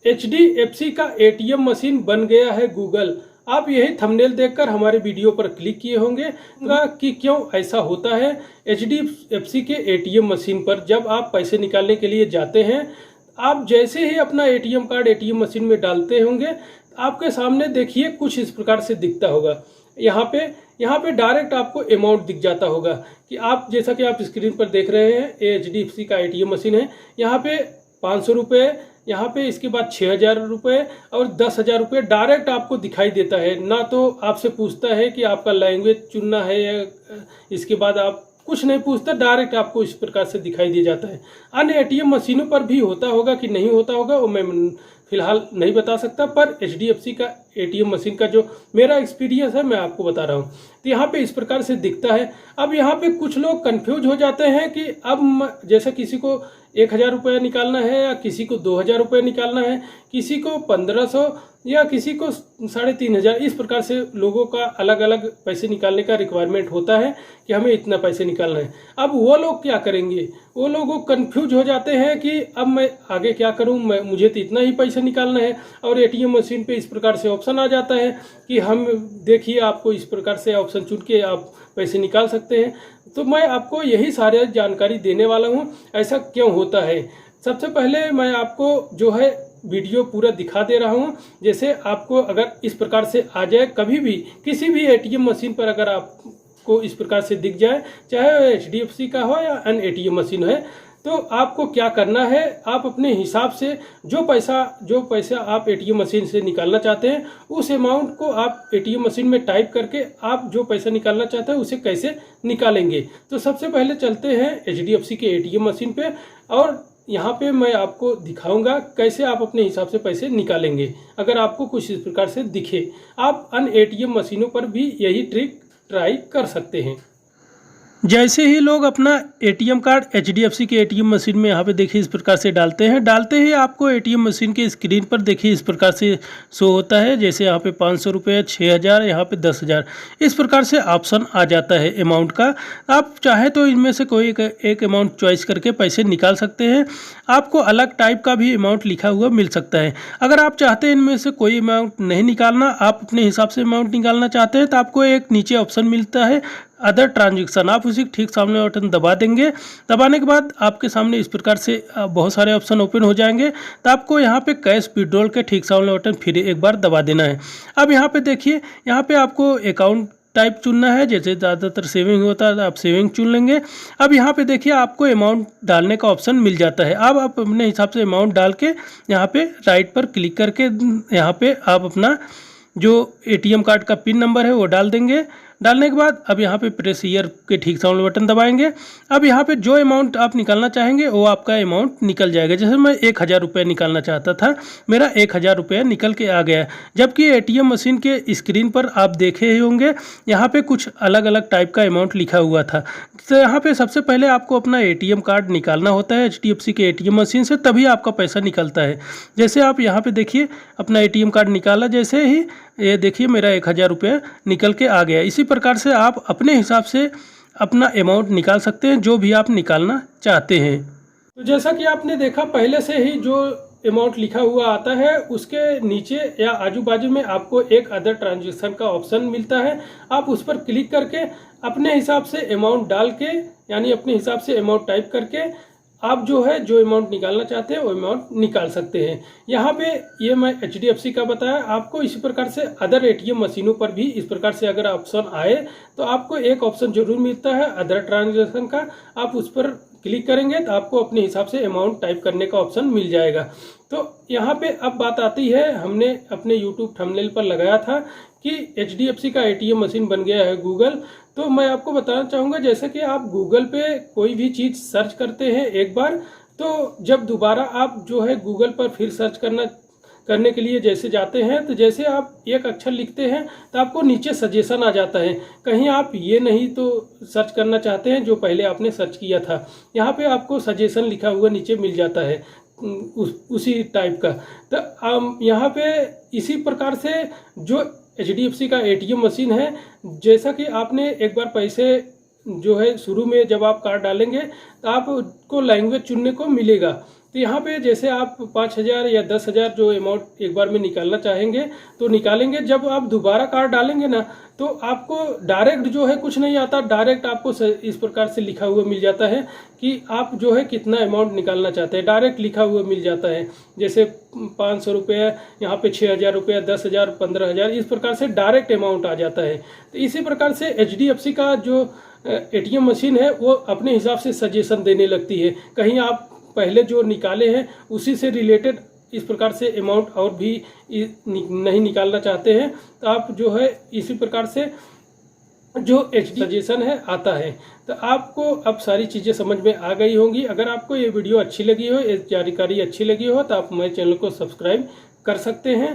HDFC का ATM machine बन गया है गूगल। आप यही थंबनेल देखकर हमारे वीडियो पर क्लिक किए होंगे कि क्यों ऐसा होता है। HDFC के ATM मशीन पर जब आप पैसे निकालने के लिए जाते हैं, आप जैसे ही अपना ATM कार्ड ATM मशीन में डालते होंगे, आपके सामने देखिए कुछ इस प्रकार से दिखता होगा। यहाँ पे डायरेक्ट आपको अमाउंट दिख जाता होगा कि आप जैसा कि आप स्क्रीन पर देख रहे हैं, HDFC का ATM मशीन है। यहाँ पे 500 रुपये, यहाँ पे इसके बाद 6000 रुपये और 10,000 रुपये डायरेक्ट आपको दिखाई देता है। ना तो आपसे पूछता है कि आपका लैंग्वेज चुनना है या इसके बाद आप कुछ नहीं पूछता, डायरेक्ट आपको इस प्रकार से दिखाई दिया जाता है। अन्य ATM मशीनों पर भी होता होगा कि नहीं होता होगा वो मैं फिलहाल नहीं बता सकता, पर HDFC का ATM मशीन का जो मेरा एक्सपीरियंस है मैं आपको बता रहा हूँ। तो यहाँ पे इस प्रकार से दिखता है। अब यहाँ पे कुछ लोग कंफ्यूज हो जाते हैं कि अब जैसे किसी को 1000 रुपये निकालना है या किसी को 2000 रुपये निकालना है, किसी को 1500 या किसी को 3500, इस प्रकार से लोगों का अलग अलग पैसे निकालने का रिक्वायरमेंट होता है कि हमें इतना पैसे निकालना है। अब वो लोग क्या करेंगे, वो लोग कंफ्यूज हो जाते हैं कि अब मैं आगे क्या करूं, मुझे तो इतना ही पैसा निकालना है। और ATM मशीन पे इस प्रकार से ऑप्शन आ जाता है कि हम देखिए आपको इस प्रकार से ऑप्शन चुन के आप पैसे निकाल सकते हैं। तो मैं आपको यही सारी जानकारी देने वाला हूं, ऐसा क्यों होता है। सबसे पहले मैं आपको जो है वीडियो पूरा दिखा दे रहा हूं। जैसे आपको अगर इस प्रकार से आ जाए, कभी भी किसी भी ATM मशीन पर अगर आपको इस प्रकार से दिख जाए, चाहे HDFC का हो या अन्य ATM मशीन है, तो आपको क्या करना है, आप अपने हिसाब से जो पैसा आप ATM मशीन से निकालना चाहते हैं, उस अमाउंट को आप ATM मशीन में टाइप करके आप जो पैसा निकालना चाहते हैं उसे कैसे निकालेंगे। तो सबसे पहले चलते हैं HDFC के ATM मशीन पे और यहाँ पे मैं आपको दिखाऊंगा कैसे आप अपने हिसाब से पैसे निकालेंगे। अगर आपको कुछ इस प्रकार से दिखे, आप अन्य ATM मशीनों पर भी यही ट्रिक ट्राई कर सकते हैं। जैसे ही लोग अपना ATM कार्ड HDFC के ATM मशीन में यहाँ पे देखिए इस प्रकार से डालते हैं, डालते ही आपको ATM मशीन के स्क्रीन पर देखिए इस प्रकार से शो होता है। जैसे यहाँ पे 500 रुपये, 6000, यहाँ पे 10,000, इस प्रकार से ऑप्शन आ जाता है अमाउंट का। आप चाहे तो इनमें से कोई एक अमाउंट चॉइस करके पैसे निकाल सकते हैं। आपको अलग टाइप का भी अमाउंट लिखा हुआ मिल सकता है। अगर आप चाहते हैं इनमें से कोई अमाउंट नहीं निकालना, आप अपने हिसाब से अमाउंट निकालना चाहते हैं, तो आपको एक नीचे ऑप्शन मिलता है अदर ट्रांजेक्शन। आप उसी ठीक सामने बटन दबा देंगे। दबाने के बाद आपके सामने इस प्रकार से बहुत सारे ऑप्शन ओपन हो जाएंगे। तो आपको यहाँ पे कैश विड्रॉल के ठीक सामने बटन फिर एक बार दबा देना है। अब यहाँ पे देखिए, यहाँ पे आपको अकाउंट टाइप चुनना है। जैसे ज़्यादातर सेविंग होता है, आप सेविंग चुन लेंगे। अब यहाँ पे देखिए आपको अमाउंट डालने का ऑप्शन मिल जाता है। अब आप अपने हिसाब से अमाउंट डाल के यहाँ पे राइट पर क्लिक करके यहाँ पे आप अपना जो ATM कार्ड का पिन नंबर है वो डाल देंगे। डालने के बाद अब यहाँ पे प्रेस ईयर के ठीक सामने बटन दबाएंगे। अब यहाँ पे जो अमाउंट आप निकालना चाहेंगे वो आपका अमाउंट निकल जाएगा। जैसे मैं 1000 रुपये निकालना चाहता था, मेरा 1000 रुपये निकल के आ गया। जबकि ATM मशीन के स्क्रीन पर आप देखे ही होंगे यहाँ पे कुछ अलग अलग टाइप का अमाउंट लिखा हुआ था। तो यहाँ पे सबसे पहले आपको अपना ATM कार्ड निकालना होता है HDFC के ATM मशीन से, तभी आपका पैसा निकलता है। जैसे आप यहाँ पे देखिए अपना ATM कार्ड निकाला, जैसे ही ये देखिए मेरा 1000 रुपये निकल के आ गया। इसी प्रकार से आप अपने हिसाब से अपना अमाउंट निकाल सकते हैं, जो भी आप निकालना चाहते हैं। तो जैसा कि आपने देखा, पहले से ही जो अमाउंट लिखा हुआ आता है उसके नीचे या आजू बाजू में आपको एक अदर ट्रांजेक्शन का ऑप्शन मिलता है। आप उस पर क्लिक करके अपने हिसाब से अमाउंट डाल के, यानी अपने हिसाब से अमाउंट टाइप करके आप जो अमाउंट निकालना चाहते हैं वो अमाउंट निकाल सकते हैं। यहाँ पे ये मैं HDFC का बताया। आपको इसी प्रकार से अदर ATM मशीनों पर भी इस प्रकार से अगर ऑप्शन आए तो आपको एक ऑप्शन जरूर मिलता है अदर ट्रांजेक्शन का। आप उस पर क्लिक करेंगे तो आपको अपने हिसाब से अमाउंट टाइप करने का ऑप्शन मिल जाएगा। तो यहाँ पे अब बात आती है, हमने अपने YouTube थंबनेल पर लगाया था कि HDFC का ATM मशीन बन गया है गूगल। तो मैं आपको बताना चाहूँगा, जैसे कि आप गूगल पे कोई भी चीज़ सर्च करते हैं एक बार, तो जब दोबारा आप गूगल पर फिर सर्च करने के लिए जैसे जाते हैं, तो जैसे आप एक अक्षर लिखते हैं तो आपको नीचे सजेशन आ जाता है। कहीं आप ये नहीं तो सर्च करना चाहते हैं जो पहले आपने सर्च किया था, यहाँ पे आपको सजेशन लिखा हुआ नीचे मिल जाता है उसी टाइप का। तो यहाँ पे इसी प्रकार से जो HDFC का ATM मशीन है, जैसा कि आपने एक बार पैसे शुरू में जब आप कार्ड डालेंगे तो आपको लैंग्वेज चुनने को मिलेगा। तो यहाँ पे जैसे आप 5,000 या 10,000 जो अमाउंट एक बार में निकालना चाहेंगे तो निकालेंगे। जब आप दोबारा कार्ड डालेंगे ना तो आपको डायरेक्ट जो है कुछ नहीं आता, डायरेक्ट आपको इस प्रकार से लिखा हुआ मिल जाता है कि आप जो है कितना अमाउंट निकालना चाहते हैं, डायरेक्ट लिखा हुआ मिल जाता है। जैसे 500 रुपये, यहाँ पे 6,000 रुपये, 10,000, 15,000, इस प्रकार से डायरेक्ट अमाउंट आ जाता है। तो इसी प्रकार से HDFC का जो ATM मशीन है वो अपने हिसाब से सजेशन देने लगती है। कहीं आप पहले जो निकाले हैं उसी से रिलेटेड इस प्रकार से अमाउंट और भी नहीं निकालना चाहते हैं तो आप जो है इसी प्रकार से जो सजेशन है आता है। तो आपको अब सारी चीज़ें समझ में आ गई होंगी। अगर आपको ये वीडियो अच्छी लगी हो, ये जानकारी अच्छी लगी हो तो आप मेरे चैनल को सब्सक्राइब कर सकते हैं।